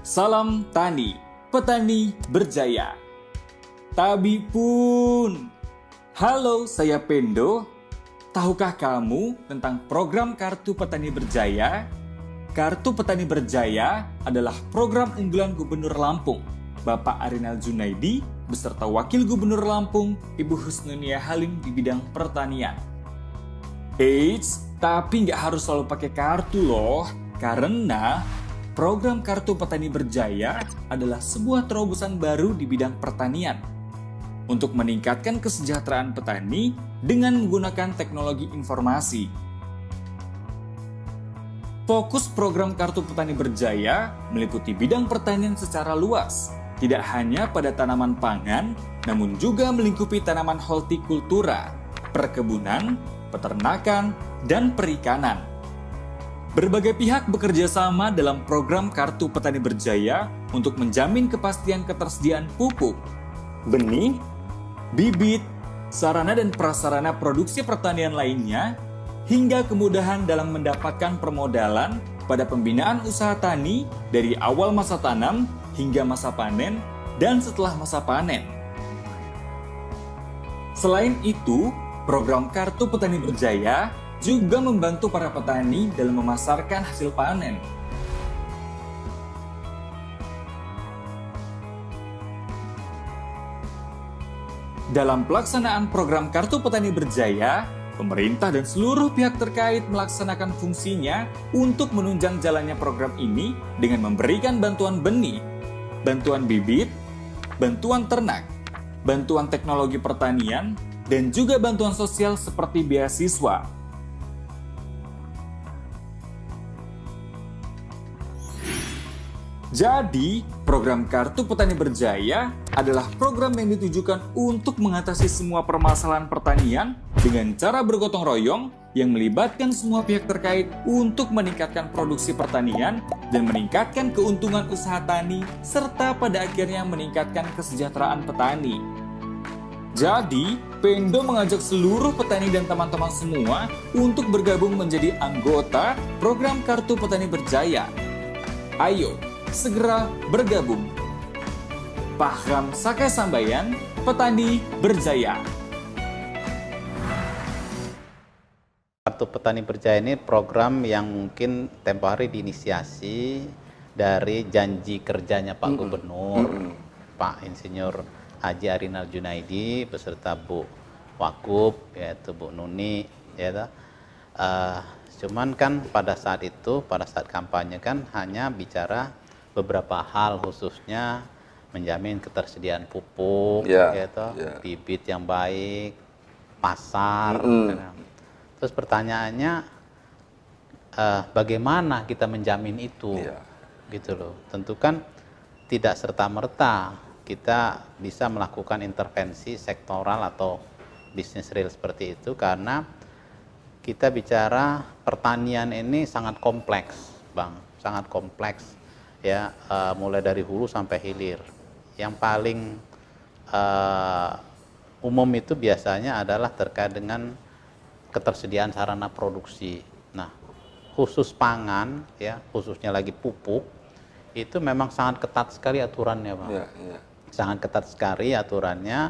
Salam Tani, petani berjaya. Tabi pun. Halo, saya Pendo. Tahukah kamu tentang program Kartu Petani Berjaya? Kartu Petani Berjaya adalah program unggulan Gubernur Lampung, Bapak Arinal Junaidi, beserta Wakil Gubernur Lampung, Ibu Husnunia Halim di bidang pertanian. Eits, tapi nggak harus selalu pakai kartu loh, karena program Kartu Petani Berjaya adalah sebuah terobosan baru di bidang pertanian untuk meningkatkan kesejahteraan petani dengan menggunakan teknologi informasi. Fokus program Kartu Petani Berjaya meliputi bidang pertanian secara luas, tidak hanya pada tanaman pangan, namun juga melingkupi tanaman hortikultura, perkebunan, peternakan, dan perikanan. Berbagai pihak bekerja sama dalam program Kartu Petani Berjaya untuk menjamin kepastian ketersediaan pupuk, benih, bibit, sarana dan prasarana produksi pertanian lainnya, hingga kemudahan dalam mendapatkan permodalan pada pembinaan usaha tani dari awal masa tanam hingga masa panen dan setelah masa panen. Selain itu, program Kartu Petani Berjaya juga membantu para petani dalam memasarkan hasil panen. Dalam pelaksanaan program Kartu Petani Berjaya, pemerintah dan seluruh pihak terkait melaksanakan fungsinya untuk menunjang jalannya program ini dengan memberikan bantuan benih, bantuan bibit, bantuan ternak, bantuan teknologi pertanian, dan juga bantuan sosial seperti beasiswa. Jadi, program Kartu Petani Berjaya adalah program yang ditujukan untuk mengatasi semua permasalahan pertanian dengan cara bergotong royong yang melibatkan semua pihak terkait untuk meningkatkan produksi pertanian dan meningkatkan keuntungan usaha tani serta pada akhirnya meningkatkan kesejahteraan petani. Jadi, Pendo mengajak seluruh petani dan teman-teman semua untuk bergabung menjadi anggota program Kartu Petani Berjaya. Ayo, segera bergabung. Paham Sakai Sambayan, Petani Berjaya. Kartu Petani Berjaya ini program yang mungkin tempo hari diinisiasi dari janji kerjanya Pak Gubernur, Pak Insinyur Haji Arinal Junaidi beserta Bu Wakub, yaitu Bu Nuni, ya. Cuman kan pada saat itu, pada saat kampanye kan hanya bicara beberapa hal, khususnya menjamin ketersediaan pupuk, bibit yang baik, pasar. Terus pertanyaannya, bagaimana kita menjamin itu, gitu loh. Tentu kan tidak serta-merta kita bisa melakukan intervensi sektoral atau bisnis real seperti itu, karena kita bicara pertanian ini sangat kompleks, Bang, sangat kompleks. Ya, mulai dari hulu sampai hilir. Yang paling umum itu biasanya adalah terkait dengan ketersediaan sarana produksi. Nah, khusus pangan, ya, khususnya lagi pupuk, itu memang sangat ketat sekali aturannya, Pak. Sangat ketat sekali aturannya,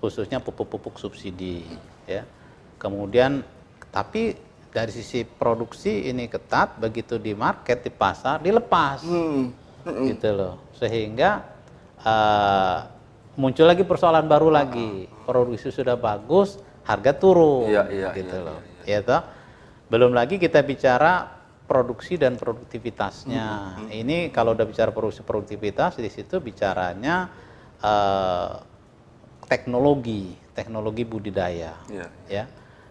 khususnya pupuk-pupuk subsidi. Ya. Kemudian, tapi dari sisi produksi ini ketat, begitu di market, di pasar, dilepas. Gitu loh. Sehingga muncul lagi persoalan baru lagi. Produksi sudah bagus, harga turun. Gitu loh. Ya, toh? Belum lagi kita bicara produksi dan produktivitasnya. Ini kalau udah bicara produksi produktivitas, di situ bicaranya teknologi budidaya. Ya.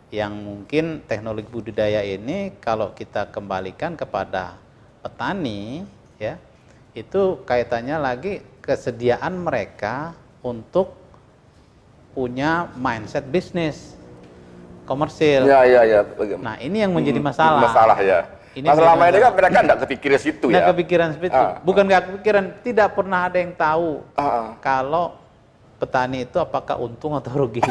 Yang mungkin teknologi budidaya ini kalau kita kembalikan kepada petani, ya, itu kaitannya lagi kesediaan mereka untuk punya mindset bisnis komersil. Nah, ini yang menjadi masalah. Selama ini kan mereka nggak kepikiran situ, nggak kepikiran seperti itu. Bukan nggak kepikiran, tidak pernah ada yang tahu kalau petani itu apakah untung atau rugi.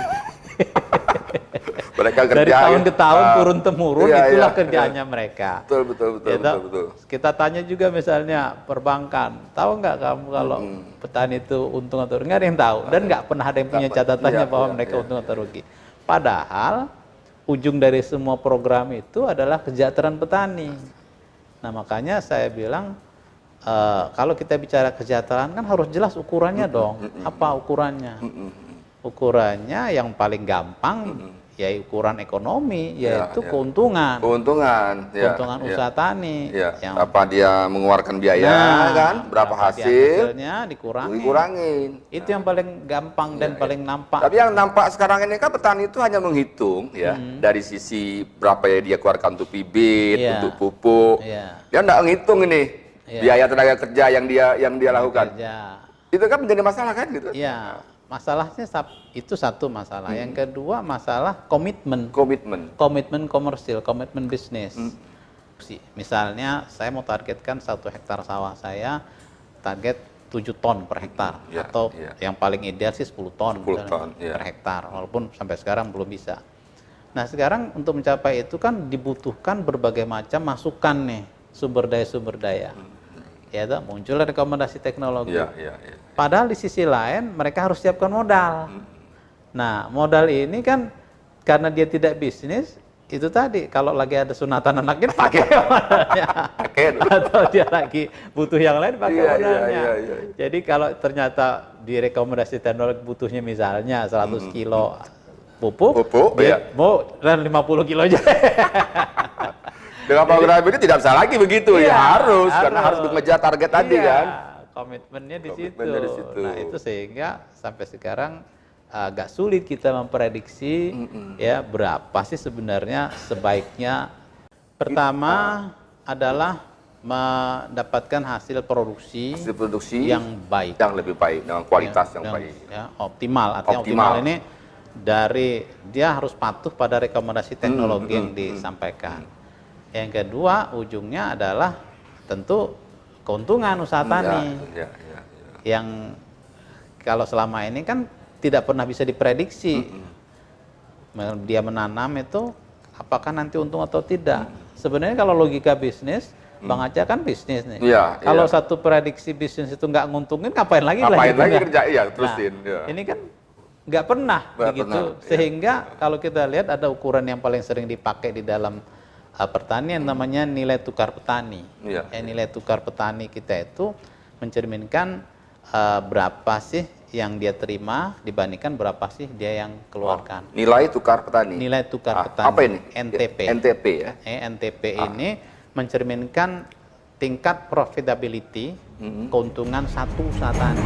Mereka kerja dari tahun ke tahun turun temurun, iya, itulah iya, kerjaannya mereka. Betul. Kita tanya juga misalnya perbankan, tahu nggak kamu kalau petani itu untung atau rugi? Nggak ada yang tahu, dan nggak pernah ada yang punya catatannya bahwa mereka untung atau rugi. Padahal ujung dari semua program itu adalah kesejahteraan petani. Nah makanya saya bilang kalau kita bicara kesejahteraan kan harus jelas ukurannya dong. Apa ukurannya? Ukurannya yang paling gampang ya ukuran ekonomi, yaitu keuntungan. Keuntungan Usaha tani. Yang apa dia mengeluarkan biaya kan, berapa hasilnya dikurangin. Itu yang paling gampang dan paling nampak. Tapi yang nampak sekarang ini kan petani itu hanya menghitung dari sisi berapa ya dia keluarkan untuk bibit, untuk pupuk. Dia enggak ngitung ini biaya tenaga kerja yang dia lakukan. Itu kan menjadi masalah kan gitu. Iya. Masalahnya itu satu masalah. Yang kedua masalah komitmen komersil, komitmen bisnis. Misalnya saya mau targetkan 1 hektar sawah saya target 7 ton per hektar, atau yang paling ideal sih 10 ton, per hektar, walaupun sampai sekarang belum bisa. Nah sekarang untuk mencapai itu kan dibutuhkan berbagai macam masukan nih, sumber daya. Ya, muncul rekomendasi teknologi. Padahal di sisi lain mereka harus siapkan modal. Nah, modal ini kan karena dia tidak bisnis, itu tadi kalau lagi ada sunatan anaknya pakai modalnya. Atau dia lagi butuh yang lain pakai modalnya. Jadi kalau ternyata di rekomendasi teknologi butuhnya misalnya 100 kilo pupuk, dia mau 50 kilo aja. Dengan program ini tidak bisa lagi begitu, harus karena harus mengejar target tadi kan. Komitmennya di situ. Nah itu sehingga sampai sekarang agak sulit kita memprediksi ya berapa sih sebenarnya sebaiknya. Pertama adalah mendapatkan hasil produksi yang baik, yang lebih baik dengan kualitas yang baik, optimal. Artinya optimal ini dari dia harus patuh pada rekomendasi teknologi yang disampaikan. Yang kedua ujungnya adalah tentu keuntungan usaha tani yang kalau selama ini kan tidak pernah bisa diprediksi. Dia menanam itu apakah nanti untung atau tidak. Sebenarnya kalau logika bisnis, Bang Aceh kan bisnis nih. Kalau satu prediksi bisnis itu nggak nguntungin, ngapain lagi kerja? Terusin. Ini kan nggak pernah begitu. Sehingga kalau kita lihat ada ukuran yang paling sering dipakai di dalam pertanian namanya nilai tukar petani. Nilai tukar petani kita itu mencerminkan berapa sih yang dia terima dibandingkan berapa sih dia yang keluarkan. Nilai tukar petani. Nilai tukar petani. Apa ini? NTP. NTP ya. NTP ini mencerminkan tingkat profitability, keuntungan satu usaha tani.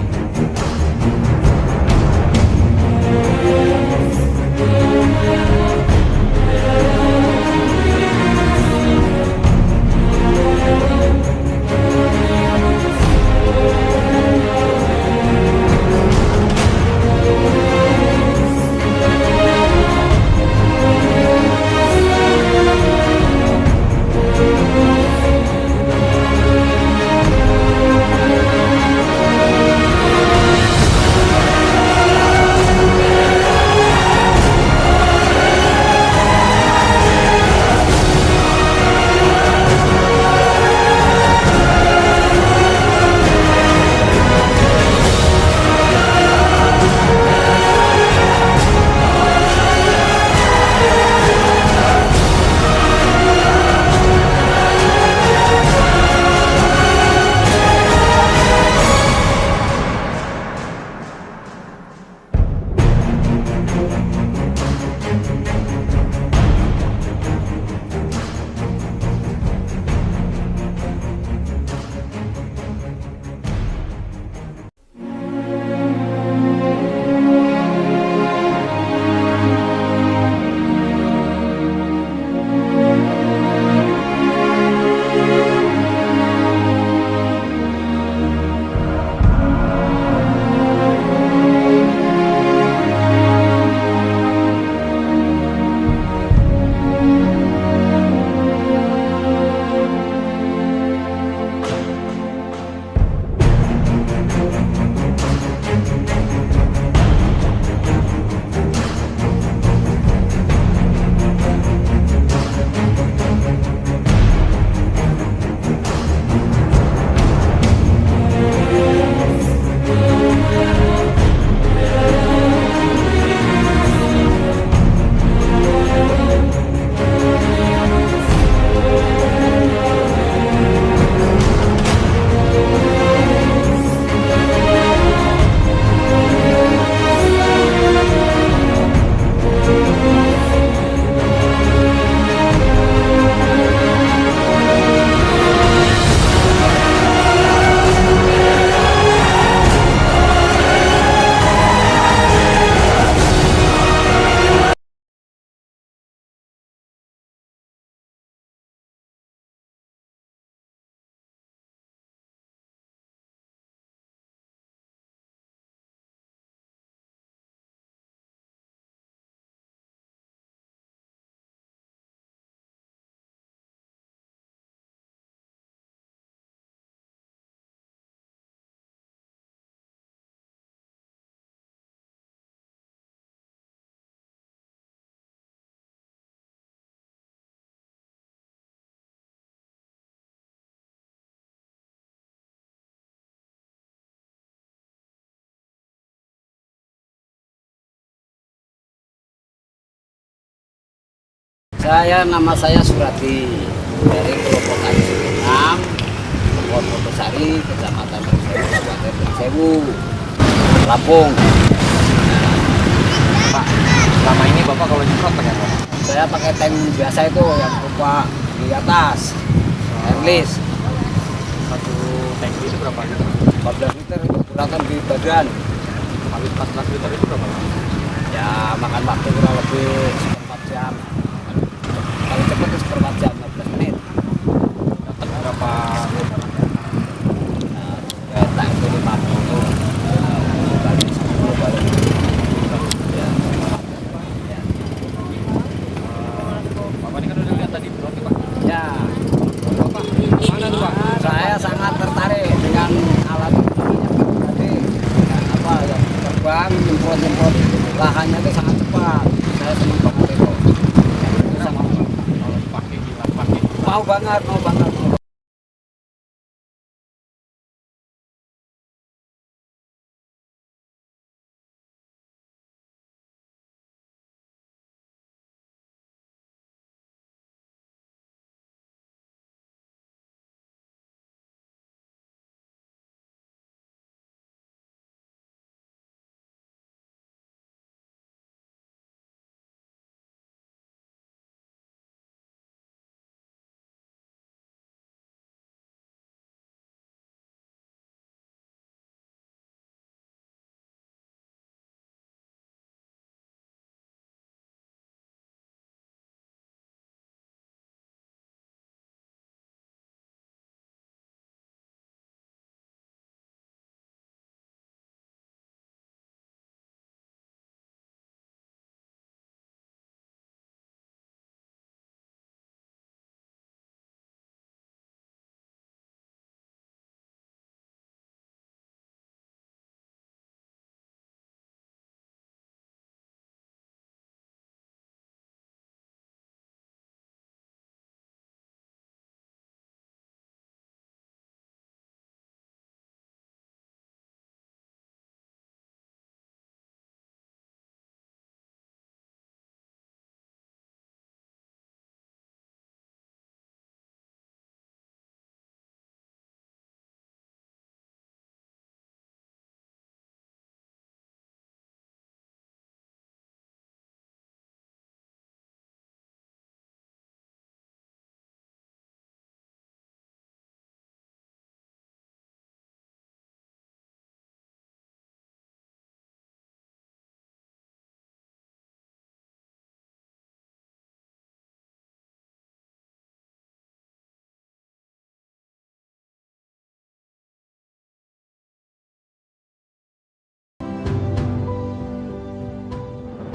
Nama saya Surati dari kelompok tani Surinam, Kebon Pondosari, Kecamatan Persewu, Kabupaten Persewu, Lampung. Pak, selama ini Bapak kalau nyemprot pakai apa? Saya pakai tank biasa itu yang berupa di atas, airless. Satu tangki itu berapa liter? 14 liter itu gerakan di badan. Habis 14 liter itu berapa lama? Ya makan waktu kurang lebih seperempat jam. Paling cepat itu seperempat jam, 15 menit. Dapat berapa liter? Kereta itu 50, balik 10 balik. Ya. Bapak ini kan udah lihat tadi drone nih Pak. Ya. Bapak, mana tuh Pak? Saya sangat tertarik dengan alat tadi, dengan apa yang terbang, nyemprot lahannya itu sangat cepat. Saya senang banget itu. Itu sangat Kalau pakai gila pakai. mau banget.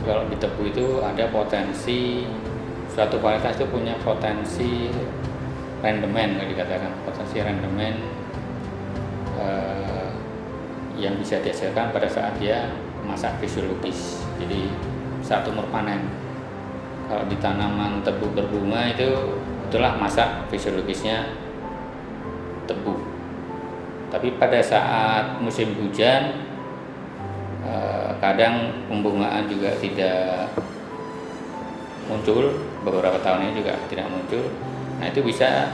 Kalau di tebu itu ada potensi, suatu varietas itu punya potensi rendemen, kalau dikatakan potensi rendemen yang bisa dihasilkan pada saat dia masa fisiologis, jadi saat umur panen. Kalau di tanaman tebu berbunga itu itulah masa fisiologisnya tebu. Tapi pada saat musim hujan kadang pembungaan juga tidak muncul, beberapa tahun ini juga tidak muncul. Nah itu bisa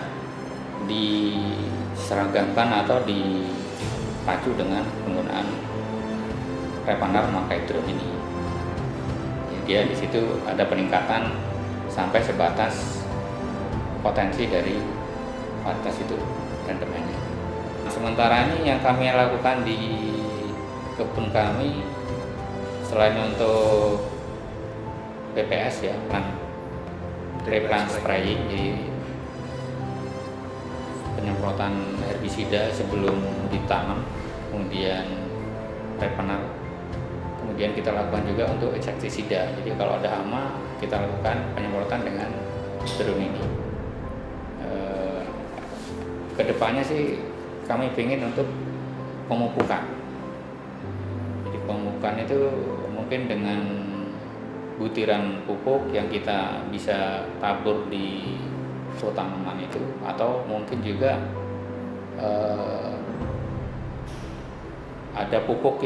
diseragamkan atau dipacu dengan penggunaan Repanar Mangkaitron ini. Jadi dia di situ ada peningkatan sampai sebatas potensi dari varietas itu rendemennya. Nah, sementara ini yang kami lakukan di kebun kami selain untuk PPS ya, pre-plant spraying, jadi penyemprotan herbisida sebelum ditanam, kemudian Repanar, kemudian kita lakukan juga untuk insektisida. Jadi kalau ada hama kita lakukan penyemprotan dengan drone ini. Kedepannya sih kami ingin untuk pemupukan. Pemupukan itu mungkin dengan butiran pupuk yang kita bisa tabur di tanaman itu, atau mungkin juga ada pupuk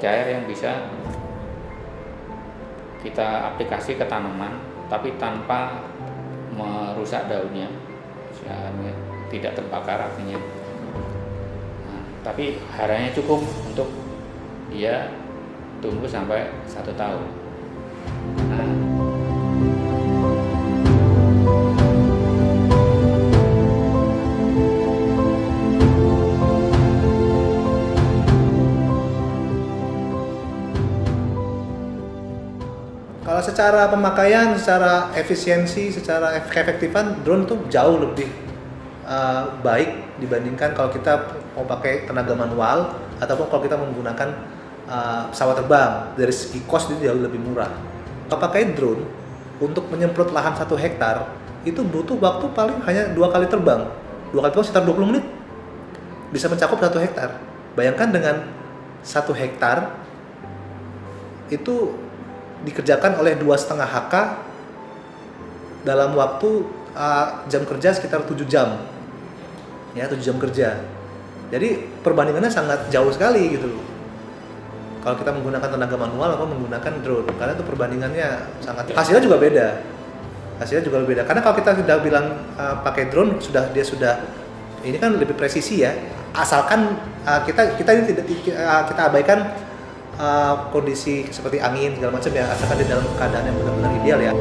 cair yang bisa kita aplikasi ke tanaman tapi tanpa merusak daunnya, tidak terbakar artinya. Nah, tapi haranya cukup untuk dia tumbuh sampai 1 tahun. Nah, kalau secara pemakaian, secara efisiensi, secara keefektifan, drone tuh jauh lebih baik dibandingkan kalau kita mau pakai tenaga manual ataupun kalau kita menggunakan pesawat terbang. Dari segi cost itu jauh lebih murah. Kalau pakai drone untuk menyemprot lahan 1 hektar itu butuh waktu paling hanya 2 kali terbang. 2 kali terbang sekitar 20 menit bisa mencakup 1 hektar. Bayangkan dengan 1 hektar itu dikerjakan oleh 2,5 HK dalam waktu jam kerja sekitar 7 jam. Ya, 7 jam kerja. Jadi perbandingannya sangat jauh sekali gitu loh. Kalau kita menggunakan tenaga manual atau menggunakan drone, karena itu perbandingannya sangat, hasilnya juga beda. Hasilnya juga beda. Karena kalau kita sudah bilang pakai drone dia sudah ini kan lebih presisi ya. Asalkan kita ini tidak kita abaikan kondisi seperti angin segala macam ya, asalkan di dalam keadaan yang benar-benar ideal ya.